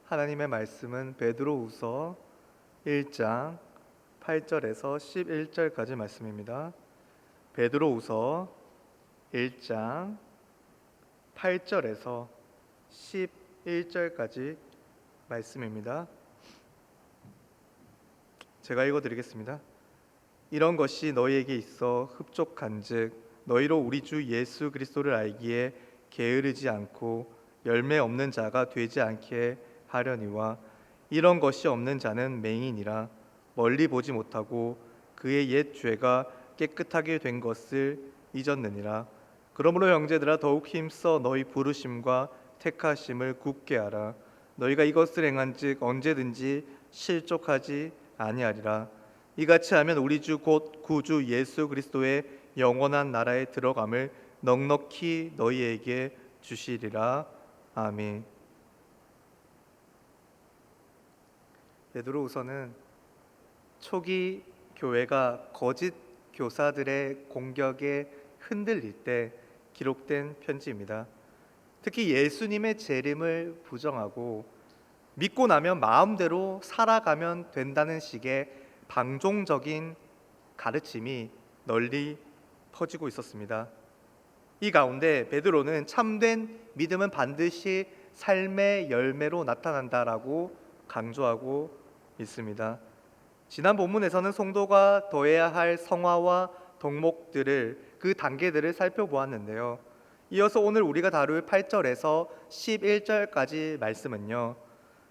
하나님의 말씀은 베드로후서 1장 8절에서 11절까지 말씀입니다. 베드로후서 1장 8절에서 11절까지 말씀입니다. 제가 읽어드리겠습니다. 이런 것이 너희에게 있어 흡족한즉 너희로 우리 주 예수 그리스도를 알기에 게으르지 않고 열매 없는 자가 되지 않게 하려니와 이런 것이 없는 자는 맹인이라 멀리 보지 못하고 그의 옛 죄가 깨끗하게 된 것을 잊었느니라. 그러므로 형제들아 더욱 힘써 너희 부르심과 택하심을 굳게 하라. 너희가 이것을 행한즉 언제든지 실족하지 아니하리라. 이같이 하면 우리 주 곧 구주 예수 그리스도의 영원한 나라에 들어감을 넉넉히 너희에게 주시리라. 아멘. 베드로후서는 초기 교회가 거짓 교사들의 공격에 흔들릴 때 기록된 편지입니다. 특히 예수님의 재림을 부정하고 믿고 나면 마음대로 살아가면 된다는 식의 방종적인 가르침이 널리 퍼지고 있었습니다. 이 가운데 베드로는 참된 믿음은 반드시 삶의 열매로 나타난다라고 강조하고 있습니다. 지난 본문에서는 성도가 더해야 할 성화와 덕목들을 그 단계들을 살펴보았는데요. 이어서 오늘 우리가 다룰 8절에서 11절까지 말씀은요,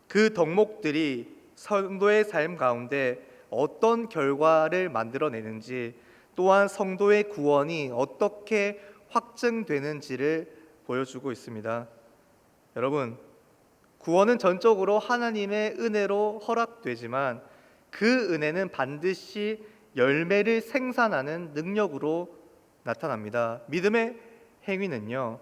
그 덕목들이 성도의 삶 가운데 어떤 결과를 만들어내는지, 또한 성도의 구원이 어떻게 확증되는지를 보여주고 있습니다. 여러분, 구원은 전적으로 하나님의 은혜로 허락되지만 그 은혜는 반드시 열매를 생산하는 능력으로 나타납니다. 믿음의 행위는요,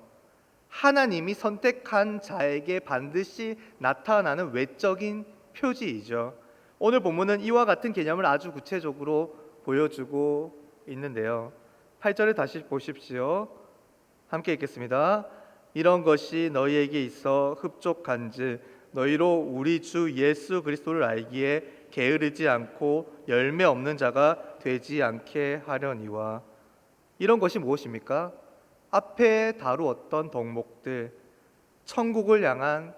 하나님이 선택한 자에게 반드시 나타나는 외적인 표지이죠. 오늘 본문은 이와 같은 개념을 아주 구체적으로 보여주고 있는데요. 8절을 다시 보십시오. 함께 읽겠습니다. 이런 것이 너희에게 있어 흡족한즉 너희로 우리 주 예수 그리스도를 알기에 게으르지 않고 열매 없는 자가 되지 않게 하려니와. 이런 것이 무엇입니까? 앞에 다루었던 덕목들, 천국을 향한,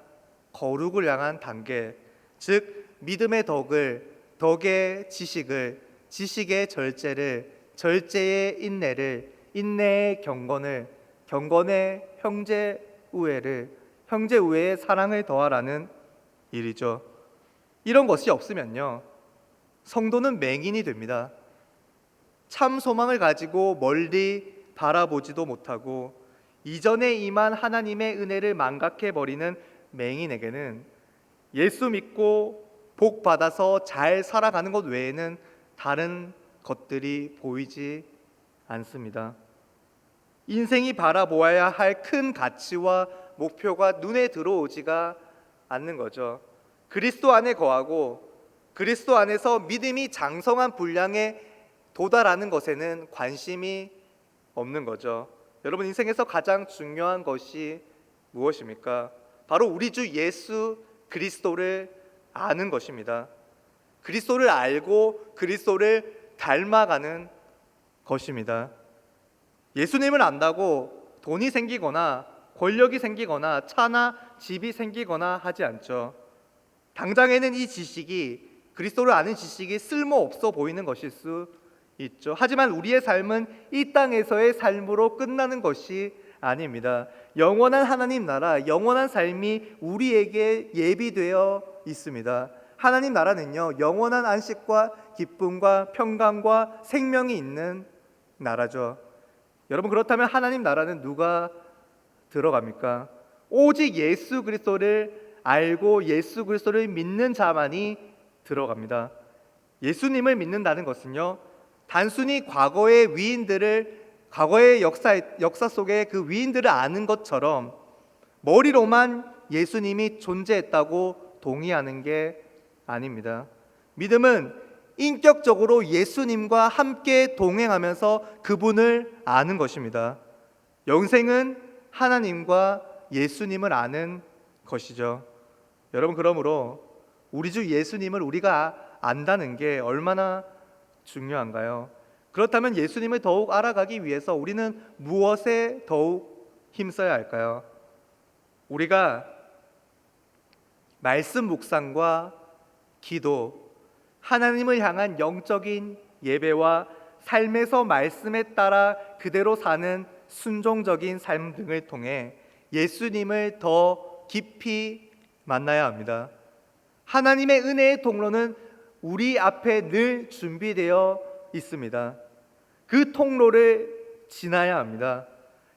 거룩을 향한 단계, 즉 믿음의 덕을, 덕의 지식을, 지식의 절제를, 절제의 인내를, 인내의 경건을, 경건의 형제 우애를, 형제 우애의 사랑을 더하라는 일이죠. 이런 것이 없으면요, 성도는 맹인이 됩니다. 참 소망을 가지고 멀리 바라보지도 못하고 이전에 임한 하나님의 은혜를 망각해버리는 맹인에게는 예수 믿고 복 받아서 잘 살아가는 것 외에는 다른 것들이 보이지 않습니다. 인생이 바라보아야 할 큰 가치와 목표가 눈에 들어오지가 않는 거죠. 그리스도 안에 거하고 그리스도 안에서 믿음이 장성한 분량에 도달하는 것에는 관심이 없는 거죠. 여러분, 인생에서 가장 중요한 것이 무엇입니까? 바로 우리 주 예수 그리스도를 아는 것입니다. 그리스도를 알고 그리스도를 닮아가는 것입니다. 예수님을 안다고 돈이 생기거나 권력이 생기거나 차나 집이 생기거나 하지 않죠. 당장에는 이 지식이, 그리스도를 아는 지식이 쓸모없어 보이는 것일 수 있죠. 하지만 우리의 삶은 이 땅에서의 삶으로 끝나는 것이 아닙니다. 영원한 하나님 나라, 영원한 삶이 우리에게 예비되어 있습니다. 하나님 나라는요, 영원한 안식과 기쁨과 평강과 생명이 있는 나라죠. 여러분, 그렇다면 하나님 나라는 누가 들어갑니까? 오직 예수 그리스도를 알고 예수 그리스도를 믿는 자만이 들어갑니다. 예수님을 믿는다는 것은요, 단순히 과거의 위인들을, 과거의 역사 속에 그 위인들을 아는 것처럼 머리로만 예수님이 존재했다고 동의하는 게 아닙니다. 믿음은 인격적으로 예수님과 함께 동행하면서 그분을 아는 것입니다. 영생은 하나님과 예수님을 아는 것이죠. 여러분, 그러므로 우리 주 예수님을 우리가 안다는 게 얼마나 중요한가요? 그렇다면 예수님을 더욱 알아가기 위해서 우리는 무엇에 더욱 힘써야 할까요? 우리가 말씀 묵상과 기도, 하나님을 향한 영적인 예배와 삶에서 말씀에 따라 그대로 사는 순종적인 삶 등을 통해 예수님을 더 깊이 만나야 합니다. 하나님의 은혜의 통로는 우리 앞에 늘 준비되어 있습니다. 그 통로를 지나야 합니다.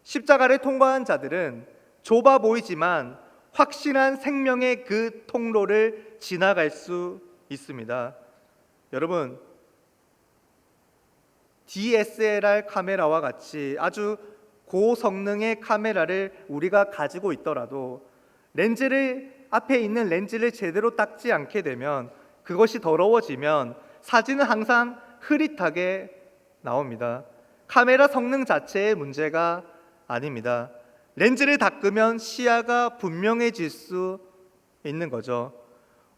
십자가를 통과한 자들은 좁아 보이지만 확실한 생명의 그 통로를 지나갈 수 있습니다. 여러분, DSLR 카메라와 같이 아주 고성능의 카메라를 우리가 가지고 있더라도 앞에 있는 렌즈를 제대로 닦지 않게 되면, 그것이 더러워지면 사진은 항상 흐릿하게 나옵니다. 카메라 성능 자체의 문제가 아닙니다. 렌즈를 닦으면 시야가 분명해질 수 있는 거죠.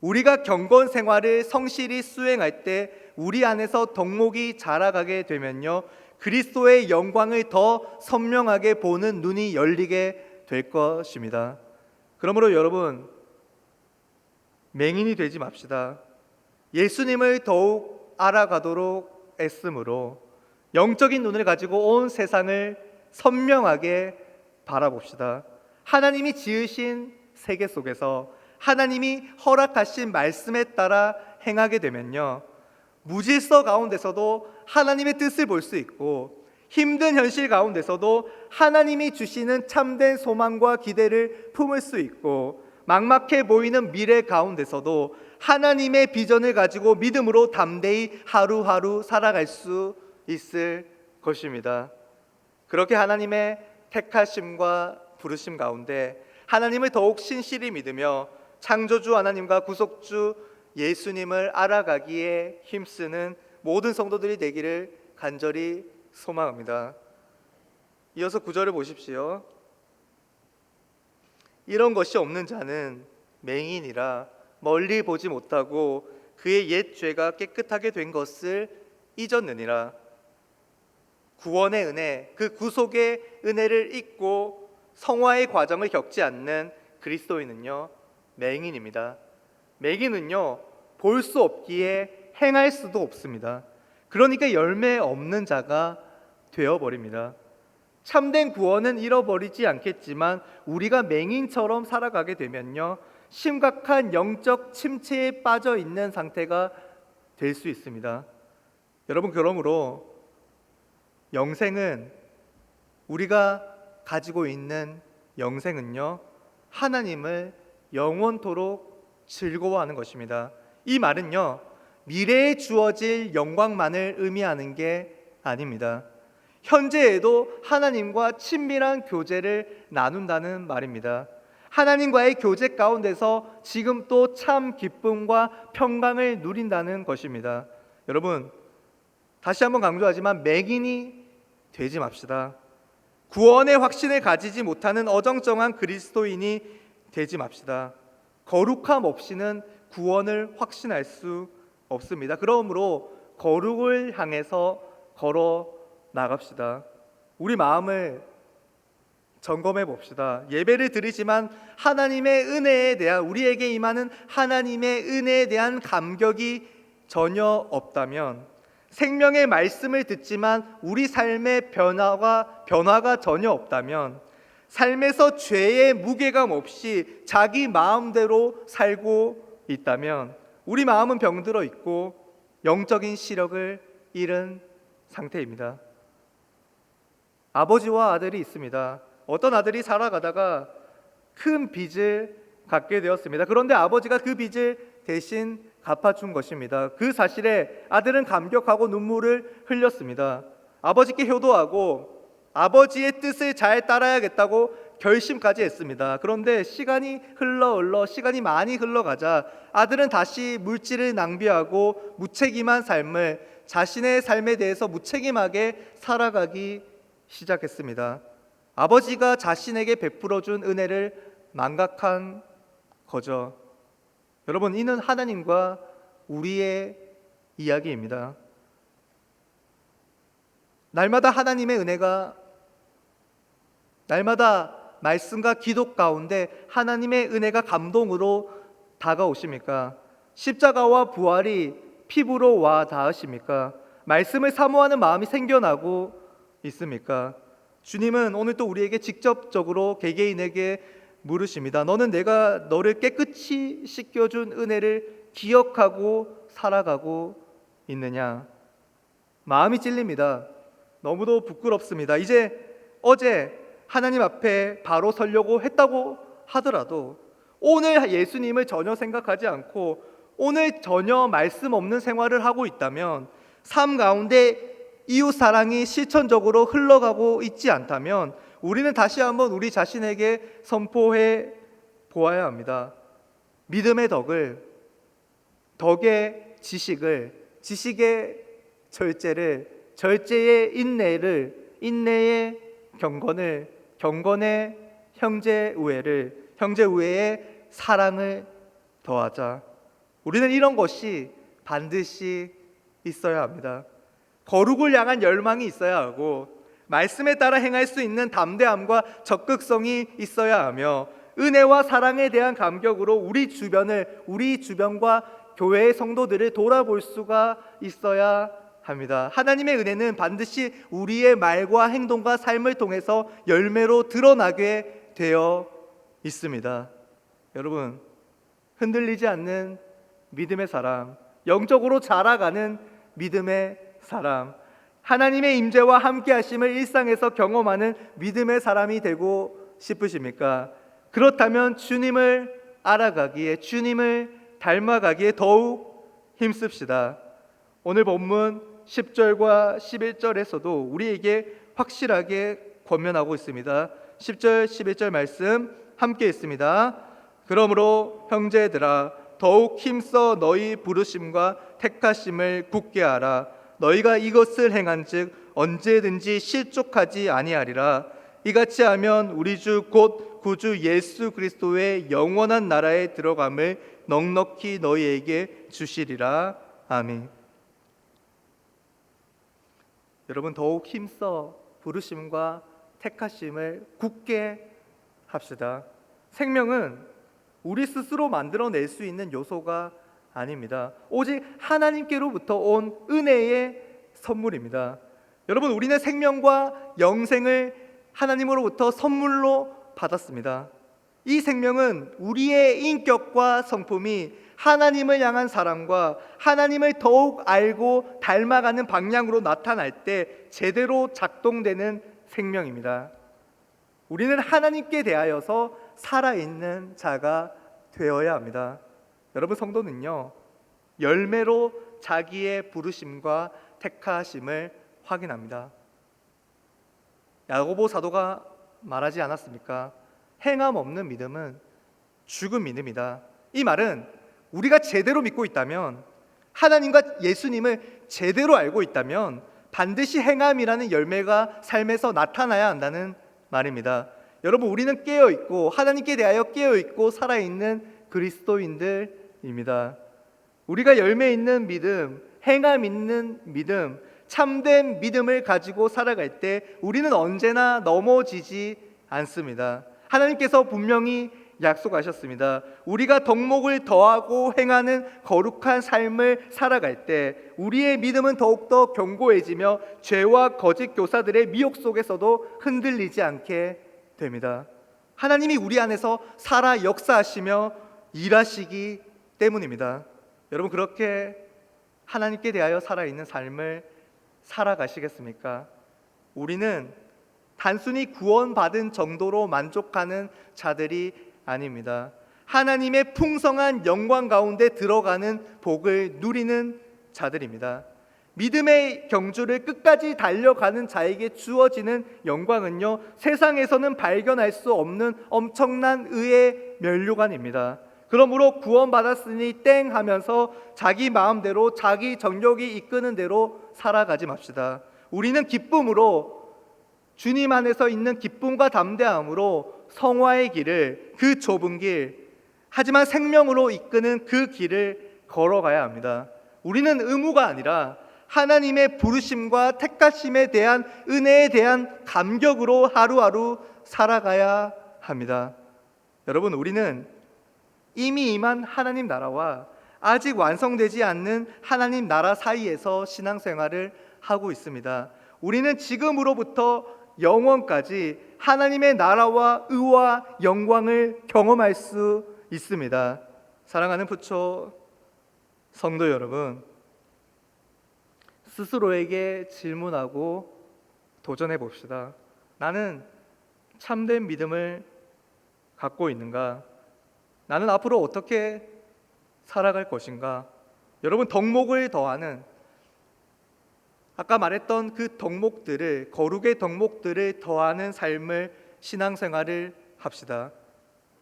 우리가 경건 생활을 성실히 수행할 때 우리 안에서 덕목이 자라가게 되면요, 그리스도의 영광을 더 선명하게 보는 눈이 열리게 될 것입니다. 그러므로 여러분, 맹인이 되지 맙시다. 예수님을 더욱 알아가도록 애씀으로 영적인 눈을 가지고 온 세상을 선명하게 바라봅시다. 하나님이 지으신 세계 속에서 하나님이 허락하신 말씀에 따라 행하게 되면요, 무질서 가운데서도 하나님의 뜻을 볼 수 있고, 힘든 현실 가운데서도 하나님이 주시는 참된 소망과 기대를 품을 수 있고, 막막해 보이는 미래 가운데서도 하나님의 비전을 가지고 믿음으로 담대히 하루하루 살아갈 수 있을 것입니다. 그렇게 하나님의 택하심과 부르심 가운데 하나님을 더욱 신실히 믿으며 창조주 하나님과 구속주 예수님을 알아가기에 힘쓰는 모든 성도들이 되기를 간절히 소망합니다. 이어서 9절을 보십시오. 이런 것이 없는 자는 맹인이라 멀리 보지 못하고 그의 옛 죄가 깨끗하게 된 것을 잊었느니라. 구원의 은혜, 그 구속의 은혜를 잊고 성화의 과정을 겪지 않는 그리스도인은요, 맹인입니다. 맹인은요, 볼 수 없기에 행할 수도 없습니다. 그러니까 열매 없는 자가 되어버립니다. 참된 구원은 잃어버리지 않겠지만 우리가 맹인처럼 살아가게 되면요, 심각한 영적 침체에 빠져 있는 상태가 될 수 있습니다. 여러분, 그러므로 영생은, 우리가 가지고 있는 영생은요, 하나님을 영원토록 즐거워하는 것입니다. 이 말은요, 미래에 주어질 영광만을 의미하는 게 아닙니다. 현재에도 하나님과 친밀한 교제를 나눈다는 말입니다. 하나님과의 교제 가운데서 지금 또 참 기쁨과 평강을 누린다는 것입니다. 여러분, 다시 한번 강조하지만 맹인이 되지 맙시다. 구원의 확신을 가지지 못하는 어정쩡한 그리스도인이 되지 맙시다. 거룩함 없이는 구원을 확신할 수 없습니다. 그러므로 거룩을 향해서 걸어 나갑시다. 우리 마음을 점검해 봅시다. 예배를 드리지만 하나님의 은혜에 대한, 우리에게 임하는 하나님의 은혜에 대한 감격이 전혀 없다면, 생명의 말씀을 듣지만 우리 삶의 변화가 전혀 없다면, 삶에서 죄의 무게감 없이 자기 마음대로 살고 있다면 우리 마음은 병들어 있고 영적인 시력을 잃은 상태입니다. 아버지와 아들이 있습니다. 어떤 아들이 살아가다가 큰 빚을 갖게 되었습니다. 그런데 아버지가 그 빚을 대신 갚아준 것입니다. 그 사실에 아들은 감격하고 눈물을 흘렸습니다. 아버지께 효도하고 아버지의 뜻을 잘 따라야겠다고 결심까지 했습니다. 그런데 시간이 많이 흘러가자 아들은 다시 물질을 낭비하고 무책임한 삶을, 자신의 삶에 대해서 무책임하게 살아가기 시작했습니다. 아버지가 자신에게 베풀어준 은혜를 망각한 거죠. 여러분, 이는 하나님과 우리의 이야기입니다. 날마다 하나님의 은혜가, 날마다 말씀과 기도 가운데 하나님의 은혜가 감동으로 다가오십니까? 십자가와 부활이 피부로 와 닿으십니까? 말씀을 사모하는 마음이 생겨나고 있습니까? 주님은 오늘 또 우리에게 직접적으로 개개인에게 물으십니다. 너는 내가 너를 깨끗이 씻겨준 은혜를 기억하고 살아가고 있느냐? 마음이 찔립니다. 너무도 부끄럽습니다. 어제 하나님 앞에 바로 서려고 했다고 하더라도 오늘 예수님을 전혀 생각하지 않고 오늘 전혀 말씀 없는 생활을 하고 있다면, 삶 가운데 이웃 사랑이 실천적으로 흘러가고 있지 않다면 우리는 다시 한번 우리 자신에게 선포해 보아야 합니다. 믿음의 덕의 지식을, 지식의 절제를, 절제의 인내를, 인내의 경건을, 경건의 형제 우애를, 형제 우애의 사랑을 더하자. 우리는 이런 것이 반드시 있어야 합니다. 거룩을 향한 열망이 있어야 하고, 말씀에 따라 행할 수 있는 담대함과 적극성이 있어야 하며, 은혜와 사랑에 대한 감격으로 우리 주변과 교회의 성도들을 돌아볼 수가 있어야 합니다. 하나님의 은혜는 반드시 우리의 말과 행동과 삶을 통해서 열매로 드러나게 되어 있습니다. 여러분, 흔들리지 않는 믿음의 사람, 영적으로 자라가는 믿음의 사람, 하나님의 임재와 함께 하심을 일상에서 경험하는 믿음의 사람이 되고 싶으십니까? 그렇다면 주님을 알아가기에, 주님을 닮아가기에 더욱 힘씁시다. 오늘 본문 10절과 11절에서도 우리에게 확실하게 권면하고 있습니다. 10절 11절 말씀 함께 있습니다. 그러므로 형제들아, 더욱 힘써 너희 부르심과 택하심을 굳게 하라. 너희가 이것을 행한즉 언제든지 실족하지 아니하리라. 이같이 하면 우리 주 곧 구주 예수 그리스도의 영원한 나라에 들어감을 넉넉히 너희에게 주시리라. 아멘. 여러분, 더욱 힘써 부르심과 택하심을 굳게 합시다. 생명은 우리 스스로 만들어낼 수 있는 요소가 아닙니다. 오직 하나님께로부터 온 은혜의 선물입니다. 여러분, 우리는 생명과 영생을 하나님으로부터 선물로 받았습니다. 이 생명은 우리의 인격과 성품이 하나님을 향한 사랑과 하나님을 더욱 알고 닮아가는 방향으로 나타날 때 제대로 작동되는 생명입니다. 우리는 하나님께 대하여서 살아있는 자가 되어야 합니다. 여러분, 성도는요, 열매로 자기의 부르심과 택하심을 확인합니다. 야고보 사도가 말하지 않았습니까? 행함 없는 믿음은 죽은 믿음이다. 이 말은 우리가 제대로 믿고 있다면, 하나님과 예수님을 제대로 알고 있다면 반드시 행함이라는 열매가 삶에서 나타나야 한다는 말입니다. 여러분, 우리는 깨어있고 하나님께 대하여 깨어있고 살아있는 그리스도인들입니다. 우리가 열매 있는 믿음, 행함 있는 믿음, 참된 믿음을 가지고 살아갈 때 우리는 언제나 넘어지지 않습니다. 하나님께서 분명히 약속하셨습니다. 우리가 덕목을 더하고 행하는 거룩한 삶을 살아갈 때 우리의 믿음은 더욱더 견고해지며 죄와 거짓 교사들의 미혹 속에서도 흔들리지 않게 됩니다. 하나님이 우리 안에서 살아 역사하시며 일하시기 때문입니다. 여러분, 그렇게 하나님께 대하여 살아있는 삶을 살아가시겠습니까? 우리는 단순히 구원받은 정도로 만족하는 자들이 아닙니다. 하나님의 풍성한 영광 가운데 들어가는 복을 누리는 자들입니다. 믿음의 경주를 끝까지 달려가는 자에게 주어지는 영광은요, 세상에서는 발견할 수 없는 엄청난 의의 면류관입니다. 그러므로 구원받았으니 땡 하면서 자기 마음대로 자기 정욕이 이끄는 대로 살아가지 맙시다. 우리는 기쁨으로, 주님 안에서 있는 기쁨과 담대함으로 성화의 길을, 그 좁은 길, 하지만 생명으로 이끄는 그 길을 걸어가야 합니다. 우리는 의무가 아니라 하나님의 부르심과 택하심에 대한 은혜에 대한 감격으로 하루하루 살아가야 합니다. 여러분, 우리는 이미 임한 하나님 나라와 아직 완성되지 않는 하나님 나라 사이에서 신앙생활을 하고 있습니다. 우리는 지금으로부터 영원까지 하나님의 나라와 의와 영광을 경험할 수 있습니다. 사랑하는 부초 성도 여러분, 스스로에게 질문하고 도전해 봅시다. 나는 참된 믿음을 갖고 있는가? 나는 앞으로 어떻게 살아갈 것인가? 여러분, 덕목을 더하는, 아까 말했던 그 덕목들을, 거룩의 덕목들을 더하는 삶을, 신앙생활을 합시다.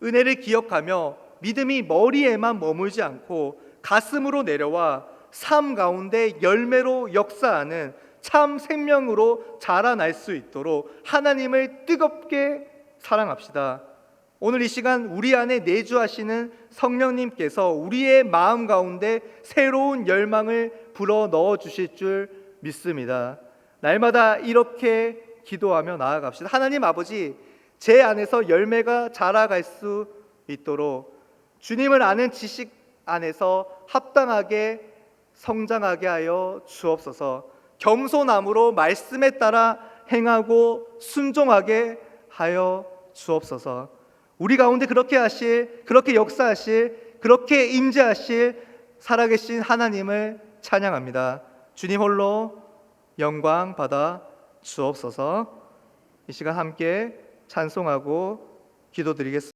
은혜를 기억하며 믿음이 머리에만 머물지 않고 가슴으로 내려와 삶 가운데 열매로 역사하는 참 생명으로 자라날 수 있도록 하나님을 뜨겁게 사랑합시다. 오늘 이 시간 우리 안에 내주하시는 성령님께서 우리의 마음 가운데 새로운 열망을 불어 넣어 주실 줄 믿습니다. 날마다 이렇게 기도하며 나아갑시다. 하나님 아버지, 제 안에서 열매가 자라갈 수 있도록 주님을 아는 지식 안에서 합당하게 성장하게 하여 주옵소서. 겸손함으로 말씀에 따라 행하고 순종하게 하여 주옵소서. 우리 가운데 그렇게 하실, 그렇게 역사하실, 그렇게 임재하실 살아계신 하나님을 찬양합니다. 주님 홀로 영광 받아 주옵소서. 이 시간 함께 찬송하고 기도드리겠습니다.